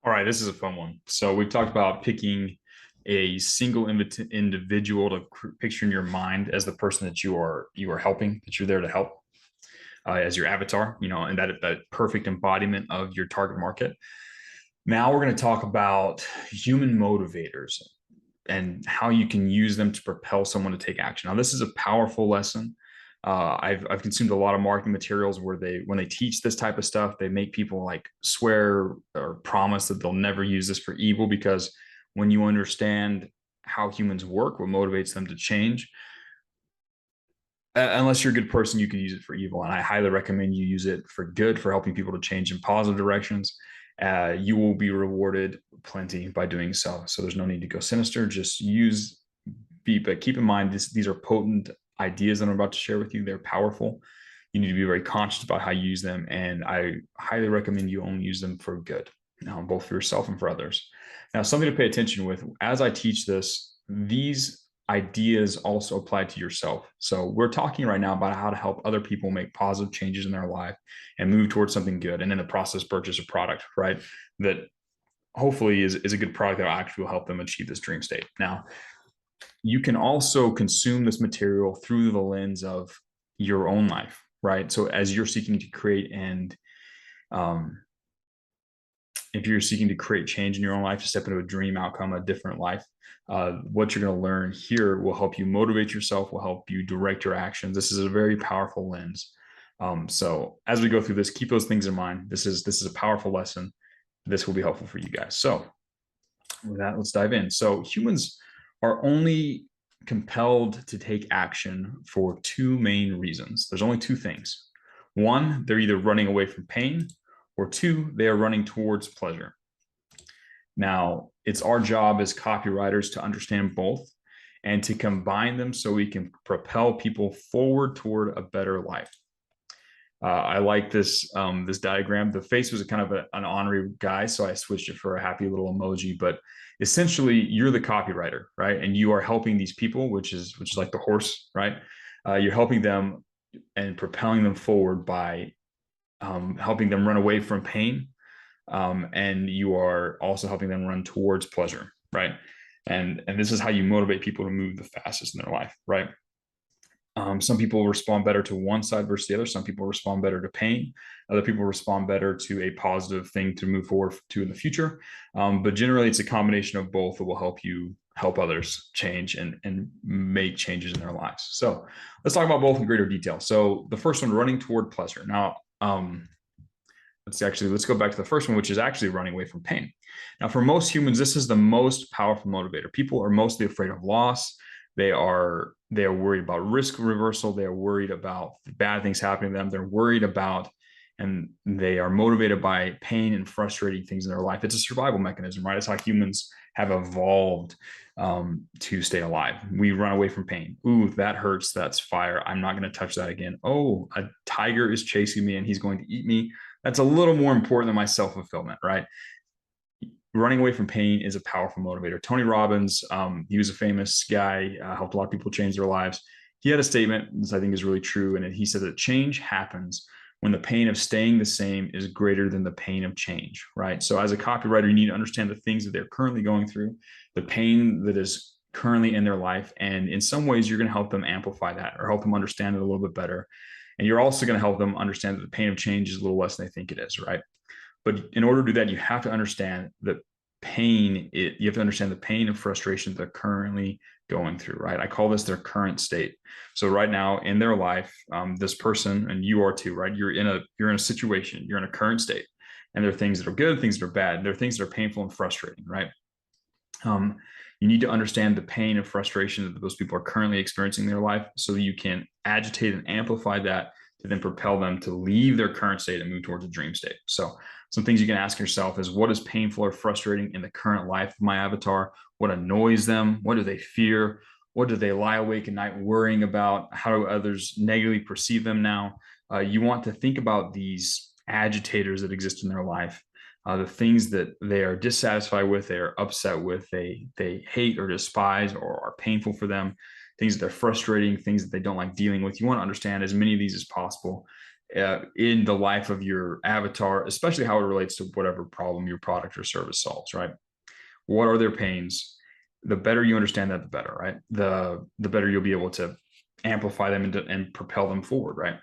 All right, this is a fun one. So we've talked about picking a single individual to picture in your mind as the person that you are helping, that you're there to help, as your avatar, and that perfect embodiment of your target market. Now we're going to talk about human motivators and how you can use them to propel someone to take action. Now, this is a powerful lesson. I've consumed a lot of marketing materials where when they teach this type of stuff, they make people like swear or promise that they'll never use this for evil, because when you understand how humans work, what motivates them to change, unless you're a good person, you can use it for evil. And I highly recommend you use it for good, for helping people to change in positive directions. You will be rewarded plenty by doing so. So there's no need to go sinister. Just but keep in mind, these are potent ideas that I'm about to share with you. They're powerful. You need to be very conscious about how you use them. And I highly recommend you only use them for good, both for yourself and for others. Now, something to pay attention with as I teach this, these ideas also apply to yourself. So we're talking right now about how to help other people make positive changes in their life and move towards something good, and in the process purchase a product, right, that hopefully is a good product that actually will help them achieve this dream state. Now, you can also consume this material through the lens of your own life, right? So as you're seeking to create um, if you're seeking to create change in your own life, to step into a dream outcome, a different life, what you're going to learn here will help you motivate yourself, will help you direct your actions. This is a very powerful lens. So as we go through this, keep those things in mind. This is a powerful lesson. This will be helpful for you guys. So with that, let's dive in. So humans are only compelled to take action for two main reasons. There's only two things. One, they're either running away from pain, or two, they are running towards pleasure. Now, it's our job as copywriters to understand both and to combine them so we can propel people forward toward a better life. I like this diagram. The face was kind of an ornery guy, so I switched it for a happy little emoji. But essentially, you're the copywriter, right? And you are helping these people, which is like the horse, right? You're helping them and propelling them forward by helping them run away from pain, and you are also helping them run towards pleasure, right? And this is how you motivate people to move the fastest in their life, right? Some people respond better to one side versus the other. Some people respond better to pain. Other people respond better to a positive thing to move forward to in the future. But generally, it's a combination of both that will help you help others change and make changes in their lives. So let's talk about both in greater detail. So the first one, running toward pleasure. Now, let's go back to the first one, which is actually running away from pain. Now, for most humans, this is the most powerful motivator. People are mostly afraid of loss. They are worried about risk reversal. They are worried about bad things happening to them. They're worried about, and they are motivated by pain and frustrating things in their life. It's a survival mechanism, right? It's how humans have evolved to stay alive. We run away from pain. Ooh, that hurts. That's fire. I'm not going to touch that again. Oh, a tiger is chasing me and he's going to eat me. That's a little more important than my self-fulfillment, right? Running away from pain is a powerful motivator. Tony Robbins, he was a famous guy, helped a lot of people change their lives. He had a statement, this I think is really true, and he said that change happens when the pain of staying the same is greater than the pain of change, right? So as a copywriter, you need to understand the things that they're currently going through, the pain that is currently in their life, and in some ways, you're going to help them amplify that or help them understand it a little bit better. And you're also going to help them understand that the pain of change is a little less than they think it is, right? But in order to do that, you have to understand that you have to understand the pain and frustration they're currently going through, right? I call this their current state. So right now in their life, this person, and you are too, right? You're in a situation, you're in a current state, and there are things that are good, things that are bad. There are things that are painful and frustrating, right? You need to understand the pain and frustration that those people are currently experiencing in their life so that you can agitate and amplify that to then propel them to leave their current state and move towards a dream state. So some things you can ask yourself is, what is painful or frustrating in the current life of my avatar? What annoys them? What do they fear? What do they lie awake at night worrying about? How do others negatively perceive them now? You want to think about these agitators that exist in their life, the things that they are dissatisfied with, they are upset with, they hate or despise or are painful for them, things that are frustrating, things that they don't like dealing with. You want to understand as many of these as possible in the life of your avatar, especially how it relates to whatever problem your product or service solves, right? What are their pains? The better you understand that, the better, right? The better you'll be able to amplify them and propel them forward, right?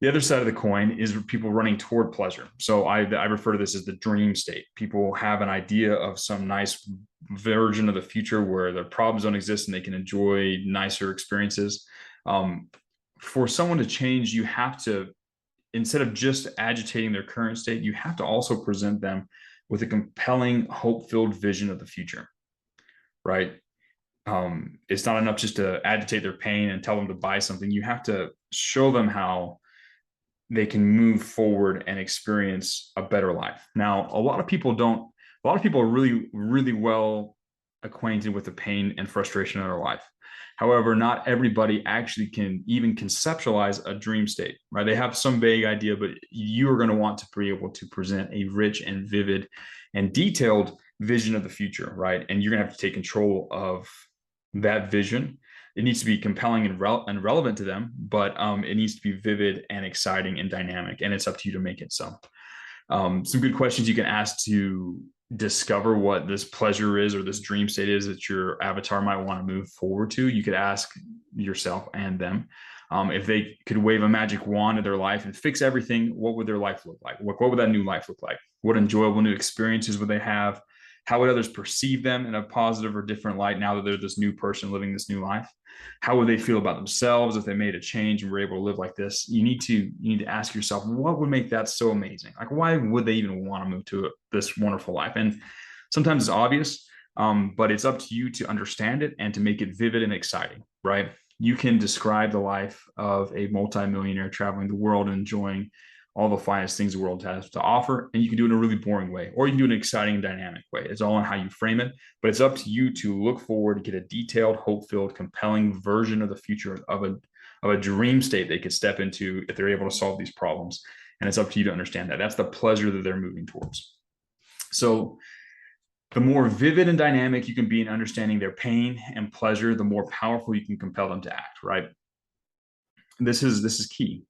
The other side of the coin is people running toward pleasure. So I refer to this as the dream state. People have an idea of some nice version of the future where their problems don't exist and they can enjoy nicer experiences. For someone to change, you have to, instead of just agitating their current state, you have to also present them with a compelling, hope-filled vision of the future, right? It's not enough just to agitate their pain and tell them to buy something. You have to show them how they can move forward and experience a better life. Now, a lot of people are really, really well acquainted with the pain and frustration in their life. However, not everybody actually can even conceptualize a dream state, right? They have some vague idea, but you are going to want to be able to present a rich and vivid and detailed vision of the future, right? And you're going to have to take control of that vision. It needs to be compelling and relevant to them, but it needs to be vivid and exciting and dynamic, and it's up to you to make it so. Some good questions you can ask to discover what this pleasure is or this dream state is that your avatar might want to move forward to. You could ask yourself and them, if they could wave a magic wand in their life and fix everything, what would their life look like? What would that new life look like? What enjoyable new experiences would they have? How would others perceive them in a positive or different light now that they're this new person living this new life? How would they feel about themselves if they made a change and were able to live like this? You need to ask yourself, what would make that so amazing? Like, why would they even want to move to this wonderful life? And sometimes it's obvious, but it's up to you to understand it and to make it vivid and exciting, right? You can describe the life of a multimillionaire traveling the world and enjoying all the finest things the world has to offer, and you can do it in a really boring way, or you can do it in an exciting and dynamic way. It's all on how you frame it, but it's up to you to look forward, get a detailed, hope-filled, compelling version of the future of a dream state they could step into if they're able to solve these problems. And it's up to you to understand that. That's the pleasure that they're moving towards. So the more vivid and dynamic you can be in understanding their pain and pleasure, the more powerful you can compel them to act, right? This is key.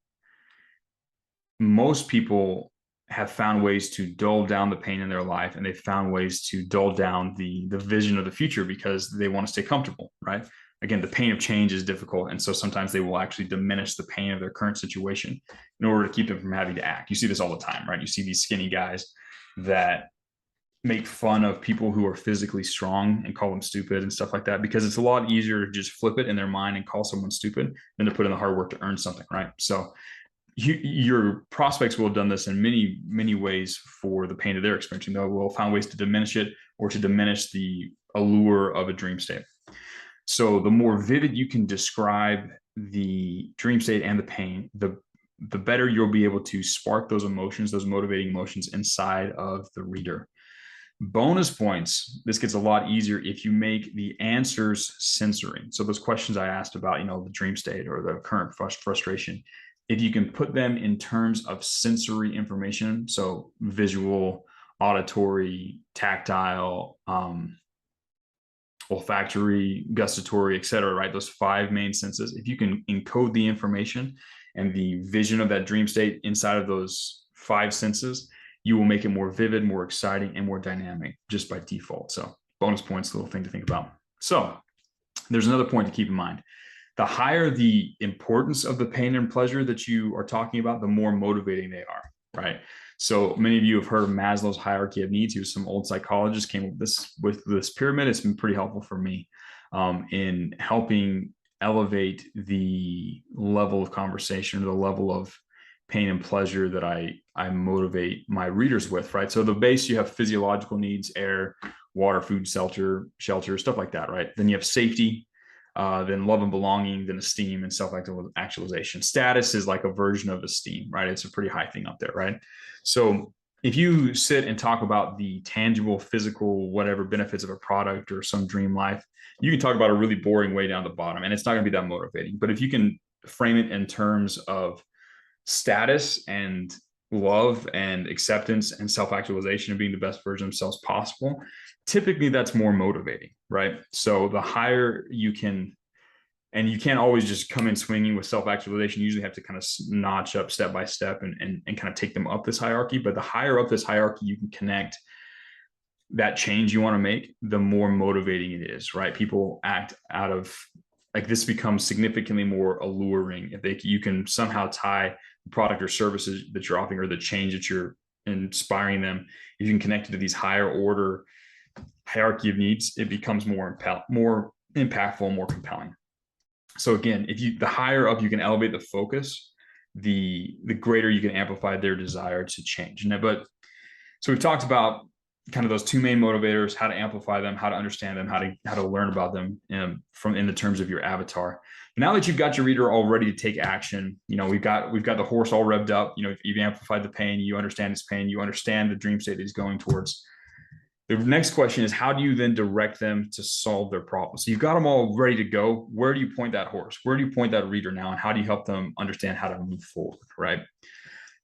Most people have found ways to dull down the pain in their life, and they've found ways to dull down the vision of the future because they want to stay comfortable, right? Again, the pain of change is difficult, and so sometimes they will actually diminish the pain of their current situation in order to keep them from having to act. You see this all the time, right? You see these skinny guys that make fun of people who are physically strong and call them stupid and stuff like that, because it's a lot easier to just flip it in their mind and call someone stupid than to put in the hard work to earn something, right? So your prospects will have done this in many ways for the pain that they're experiencing. They will find ways to diminish it or to diminish the allure of a dream state. So the more vivid you can describe the dream state and the pain, the better you'll be able to spark those emotions, those motivating emotions inside of the reader. Bonus points, this gets a lot easier if you make the answers sensory. So those questions I asked about, the dream state or the current frustration, if you can put them in terms of sensory information, so visual, auditory, tactile, olfactory, gustatory, et cetera, right? Those 5 main senses. If you can encode the information and the vision of that dream state inside of those 5 senses, you will make it more vivid, more exciting, and more dynamic just by default. So bonus points, little thing to think about. So there's another point to keep in mind. The higher the importance of the pain and pleasure that you are talking about, the more motivating they are, right? So many of you have heard of Maslow's hierarchy of needs. He was some old psychologist, came with this pyramid. It's been pretty helpful for me in helping elevate the level of conversation, the level of pain and pleasure that I motivate my readers with, right? So the base, you have physiological needs, air, water, food, shelter, stuff like that, right? Then you have safety, then love and belonging, then esteem and self-actualization. Status is like a version of esteem, right? It's a pretty high thing up there, right? So if you sit and talk about the tangible, physical, whatever benefits of a product or some dream life, you can talk about a really boring way down the bottom, and it's not going to be that motivating. But if you can frame it in terms of status and love and acceptance and self-actualization and being the best version of themselves possible, typically that's more motivating, right? So the higher you can And you can't always just come in swinging with self-actualization. You usually have to kind of notch up step by step and kind of take them up this hierarchy. But the higher up this hierarchy you can connect that change you want to make, the more motivating it is, right? People act out of, like, this becomes significantly more alluring if you can somehow tie the product or services that you're offering or the change that you're inspiring them. If you can connect it to these higher order hierarchy of needs, it becomes more impactful, more compelling. So again, the higher up you can elevate the focus, the greater you can amplify their desire to change. So we've talked about kind of those two main motivators, how to amplify them, how to understand them, how to learn about them in the terms of your avatar. But now that you've got your reader all ready to take action, we've got the horse all revved up. If you've amplified the pain, you understand his pain, you understand the dream state that he's going towards. The next question is, how do you then direct them to solve their problem? So you've got them all ready to go. Where do you point that horse? Where do you point that reader now? And how do you help them understand how to move forward, right?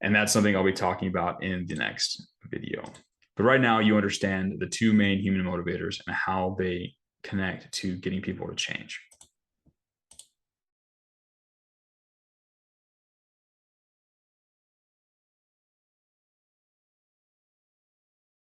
And that's something I'll be talking about in the next video. But right now, you understand the two main human motivators and how they connect to getting people to change.